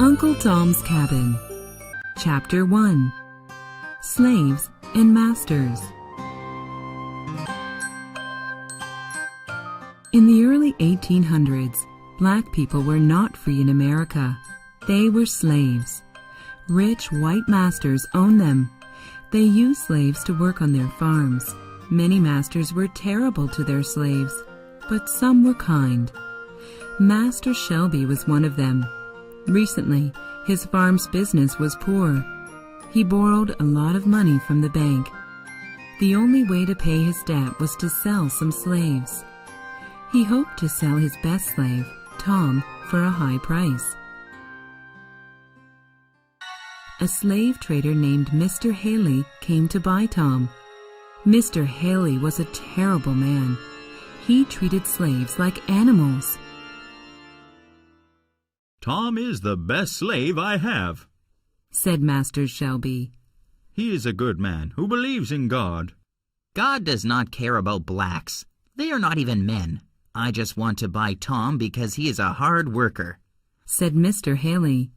Uncle Tom's Cabin. Chapter 1. Slaves and Masters. In the early 1800s, black people were not free in America. They were slaves. Rich white masters owned them. They used slaves to work on their farms. Many masters were terrible to their slaves, but some were kind. Master Shelby was one of them. Recently, his farm's business was poor. He borrowed a lot of money from the bank. The only way to pay his debt was to sell some slaves. He hoped to sell his best slave, Tom, for a high price. A slave trader named Mr. Haley came to buy Tom. Mr. Haley was a terrible man. He treated slaves like animals. "Tom is the best slave I have," said Master Shelby. "He is a good man who believes in God." "God does not care about blacks. They are not even men. I just want to buy Tom because he is a hard worker," said Mr. Haley.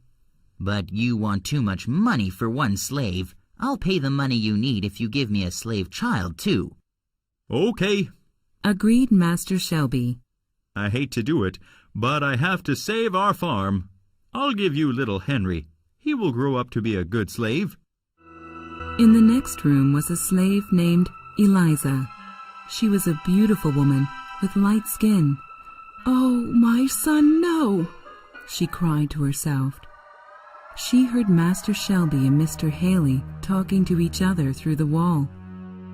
"But you want too much money for one slave. I'll pay the money you need if you give me a slave child, too." "Okay," agreed Master Shelby. "I hate to do it, but I have to save our farm. I'll give you little Henry. He will grow up to be a good slave." In the next room was a slave named Eliza. She was a beautiful woman with light skin. "Oh, my son, no!" she cried to herself. She heard Master Shelby and Mr. Haley talking to each other through the wall.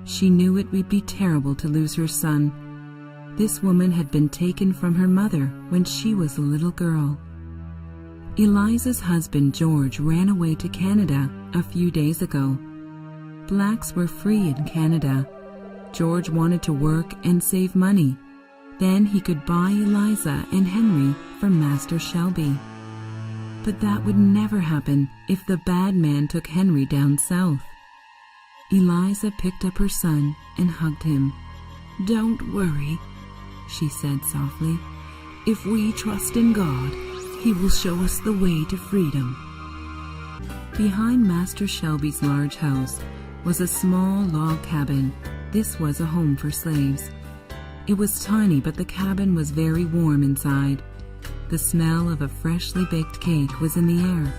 She knew it would be terrible to lose her son. This woman had been taken from her mother when she was a little girl. Eliza's husband George ran away to Canada a few days ago. Blacks were free in Canada. George wanted to work and save money. Then he could buy Eliza and Henry from Master Shelby. But that would never happen if the bad man took Henry down south. Eliza picked up her son and hugged him. "Don't worry," she said softly. "If we trust in God, He will show us the way to freedom." Behind Master Shelby's large house was a small log cabin. This was a home for slaves. It was tiny, but the cabin was very warm inside. The smell of a freshly baked cake was in the air.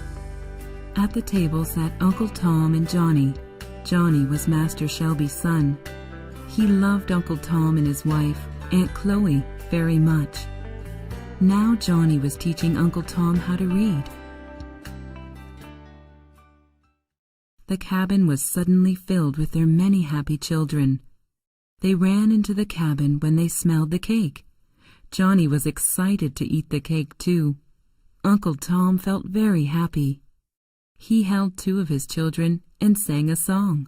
At the table sat Uncle Tom and Johnny. Johnny was Master Shelby's son. He loved Uncle Tom and his wife, Aunt Chloe, very much. Now Johnny was teaching Uncle Tom how to read. The cabin was suddenly filled with their many happy children. They ran into the cabin when they smelled the cake. Johnny was excited to eat the cake too. Uncle Tom felt very happy. He held two of his children and sang a song.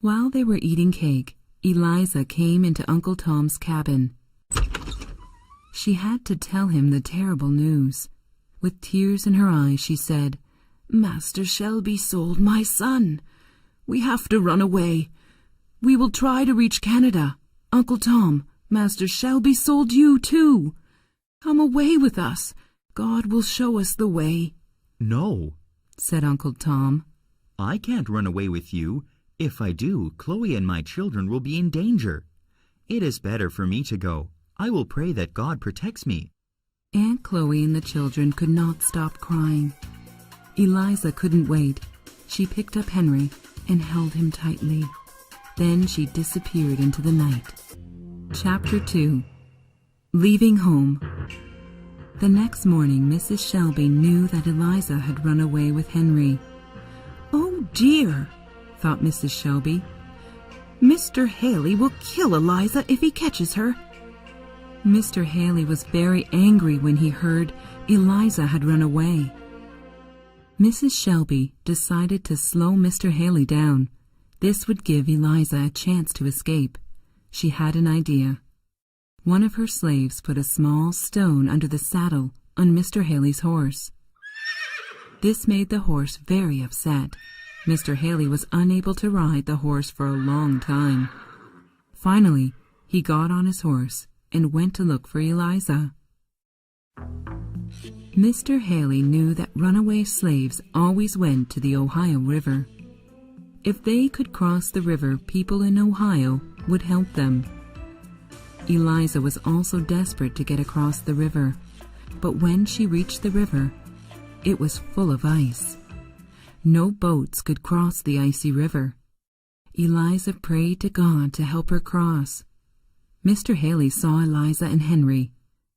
While they were eating cake, Eliza came into Uncle Tom's cabin. She had to tell him the terrible news. With tears in her eyes, she said, "Master Shelby sold my son. We have to run away. We will try to reach Canada. Uncle Tom, Master Shelby sold you too. Come away with us. God will show us the way." "No," said Uncle Tom. "I can't run away with you. If I do, Chloe and my children will be in danger. It is better for me to go. I will pray that God protects me." Aunt Chloe and the children could not stop crying. Eliza couldn't wait. She picked up Henry and held him tightly. Then she disappeared into the night. Chapter 2. Leaving Home. The next morning, Mrs. Shelby knew that Eliza had run away with Henry. "Oh dear," thought Mrs. Shelby. "Mr. Haley will kill Eliza if he catches her." Mr. Haley was very angry when he heard Eliza had run away. Mrs. Shelby decided to slow Mr. Haley down. This would give Eliza a chance to escape. She had an idea. One of her slaves put a small stone under the saddle on Mr. Haley's horse. This made the horse very upset. Mr. Haley was unable to ride the horse for a long time. Finally, he got on his horse and went to look for Eliza. Mr. Haley knew that runaway slaves always went to the Ohio River. If they could cross the river, people in Ohio would help them. Eliza was also desperate to get across the river, but when she reached the river, it was full of ice. No boats could cross the icy river. Eliza prayed to God to help her cross. Mr. Haley saw Eliza and Henry.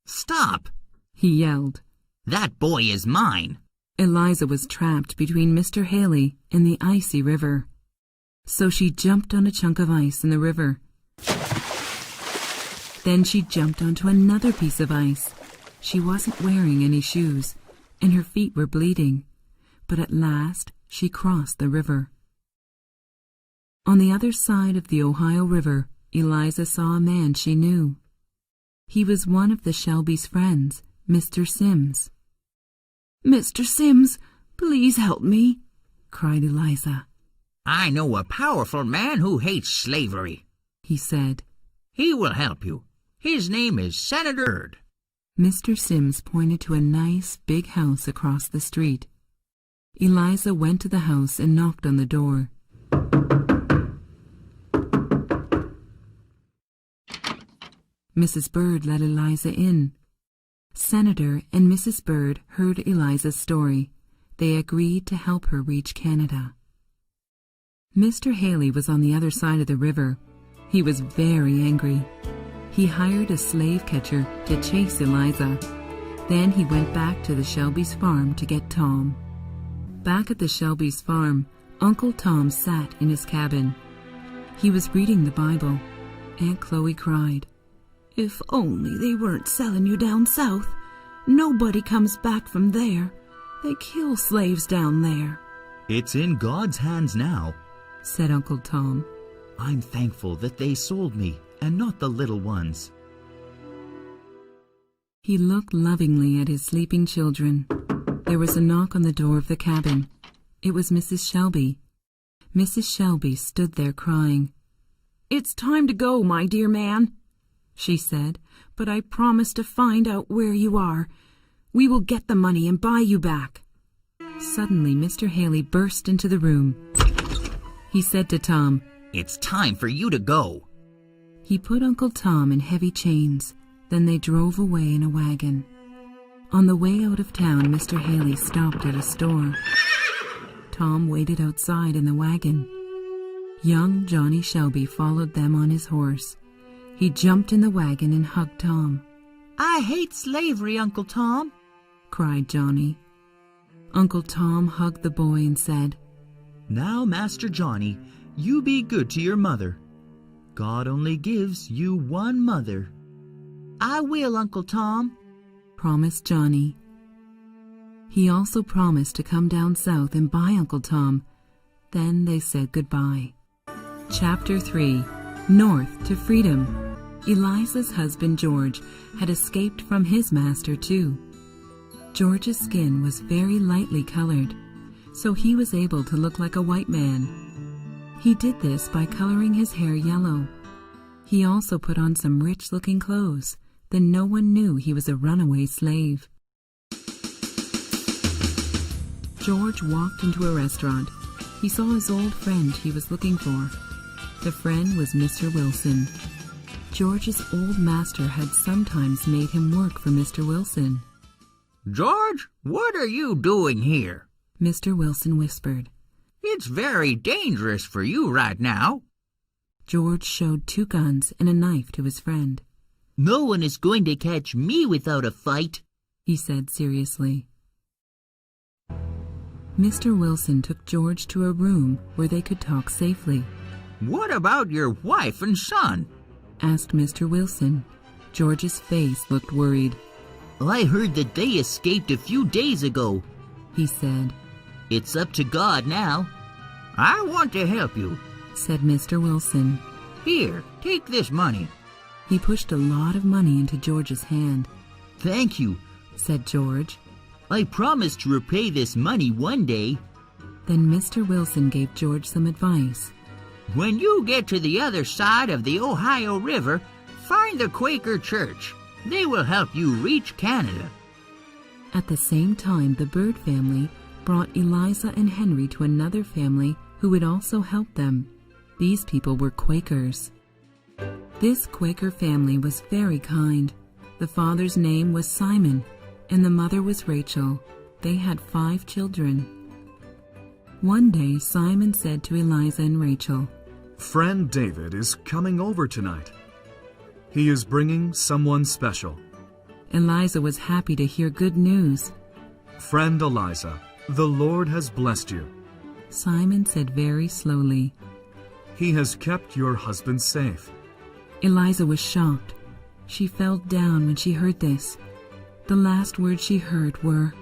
"Stop!" He yelled. "That boy is mine." Eliza was trapped between Mr. Haley and the icy river. So she jumped on a chunk of ice in the river. Then she jumped onto another piece of ice. She wasn't wearing any shoes, and her feet were bleeding. But at last she crossed the river. On the other side of the Ohio River, Eliza saw a man she knew. He was one of the Shelby's friends, Mr. Sims. "Mr. Sims, please help me," cried Eliza. "I know a powerful man who hates slavery," he said. "He will help you. His name is Senator Byrd." Mr. Sims pointed to a nice big house across the street. Eliza went to the house and knocked on the door. Mrs. Byrd let Eliza in. Senator and Mrs. Byrd heard Eliza's story. They agreed to help her reach Canada. Mr. Haley was on the other side of the river. He was very angry. He hired a slave catcher to chase Eliza. Then he went back to the Shelby's farm to get Tom. Back at the Shelby's farm, Uncle Tom sat in his cabin. He was reading the Bible. Aunt Chloe cried, "If only they weren't selling you down south. Nobody comes back from there. They kill slaves down there." "It's in God's hands now," said Uncle Tom. "I'm thankful that they sold me and not the little ones." He looked lovingly at his sleeping children. There was a knock on the door of the cabin. It was Mrs. Shelby. Mrs. Shelby stood there crying. "It's time to go, my dear man," she said, "but I promise to find out where you are. We will get the money and buy you back." Suddenly, Mr. Haley burst into the room. He said to Tom, "It's time for you to go." He put Uncle Tom in heavy chains. Then they drove away in a wagon. On the way out of town, Mr. Haley stopped at a store. Tom waited outside in the wagon. Young Johnny Shelby followed them on his horse. He jumped in the wagon and hugged Tom. "I hate slavery, Uncle Tom," cried Johnny. Uncle Tom hugged the boy and said, "Now, Master Johnny, you be good to your mother. God only gives you one mother." "I will, Uncle Tom," promised Johnny. He also promised to come down south and buy Uncle Tom. Then they said goodbye. Chapter 3. North to Freedom. Eliza's husband George had escaped from his master too. George's skin was very lightly colored, so he was able to look like a white man. He did this by coloring his hair yellow. He also put on some rich-looking clothes. Then no one knew he was a runaway slave. George walked into a restaurant. He saw his old friend he was looking for. The friend was Mr. Wilson. George's old master had sometimes made him work for Mr. Wilson. "George, what are you doing here?" Mr. Wilson whispered. "It's very dangerous for you right now." George showed 2 guns and a knife to his friend. "No one is going to catch me without a fight," he said seriously. Mr. Wilson took George to a room where they could talk safely. "What about your wife and son?" asked Mr. Wilson. George's face looked worried. "I heard that they escaped a few days ago," he said. "It's up to God now." "I want to help you," said Mr. Wilson. "Here, take this money." He pushed a lot of money into George's hand. "Thank you," said George. "I promise to repay this money one day." Then Mr. Wilson gave George some advice. "When you get to the other side of the Ohio River, find the Quaker Church. They will help you reach Canada." At the same time, the bird family brought Eliza and Henry to another family who would also help them. These people were Quakers. This Quaker family was very kind. The father's name was Simon, and the mother was Rachel. They had 5 children. One day, Simon said to Eliza and Rachel, "Friend David is coming over tonight. He is bringing someone special." Eliza was happy to hear good news. "Friend Eliza, the Lord has blessed you. Simon said very slowly. He has kept your husband safe." Eliza was shocked. She fell down when she heard this. The last words she heard were,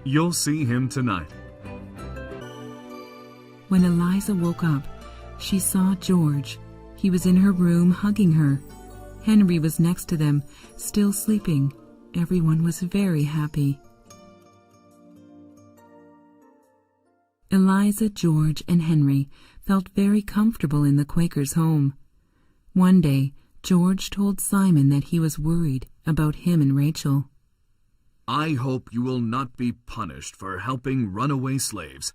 "You'll see him tonight." When Eliza woke up, she saw George. He was in her room hugging her. Henry was next to them, still sleeping. Everyone was very happy. Eliza, George, and Henry felt very comfortable in the Quaker's home. One day, George told Simon that he was worried about him and Rachel. "I hope you will not be punished for helping runaway slaves.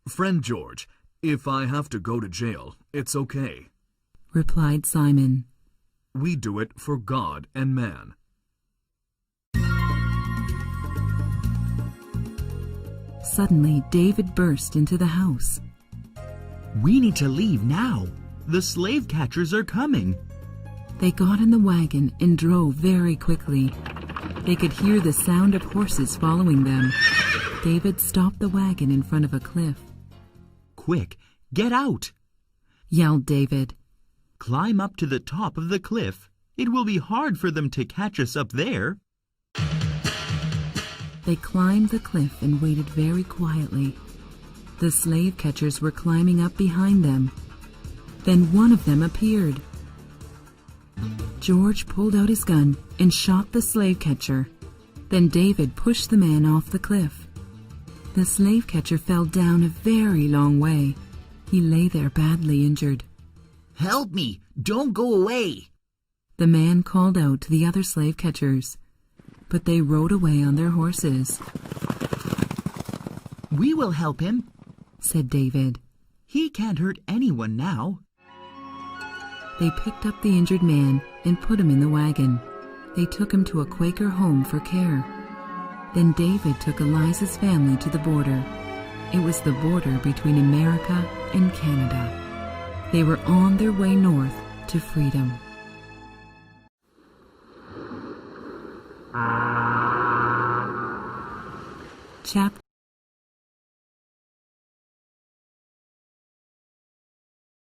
Friend George, if I have to go to jail, it's okay. Replied Simon. We do it for God and man." Suddenly, David burst into the house. "We need to leave now. The slave catchers are coming." They got in the wagon and drove very quickly. They could hear the sound of horses following them. David stopped the wagon in front of a cliff. "Quick, get out!" yelled David. "Climb up to the top of the cliff. It will be hard for them to catch us up there." They climbed the cliff and waited very quietly. The slave catchers were climbing up behind them. Then one of them appeared. George pulled out his gun and shot the slave catcher. Then David pushed the man off the cliff. The slave catcher fell down a very long way. He lay there badly injured. "Help me! Don't go away!" The man called out to the other slave catchers, but they rode away on their horses. "We will help him," said David. "He can't hurt anyone now." They picked up the injured man and put him in the wagon. They took him to a Quaker home for care. Then David took Eliza's family to the border. It was the border between America and Canada. They were on their way north to freedom. Chapter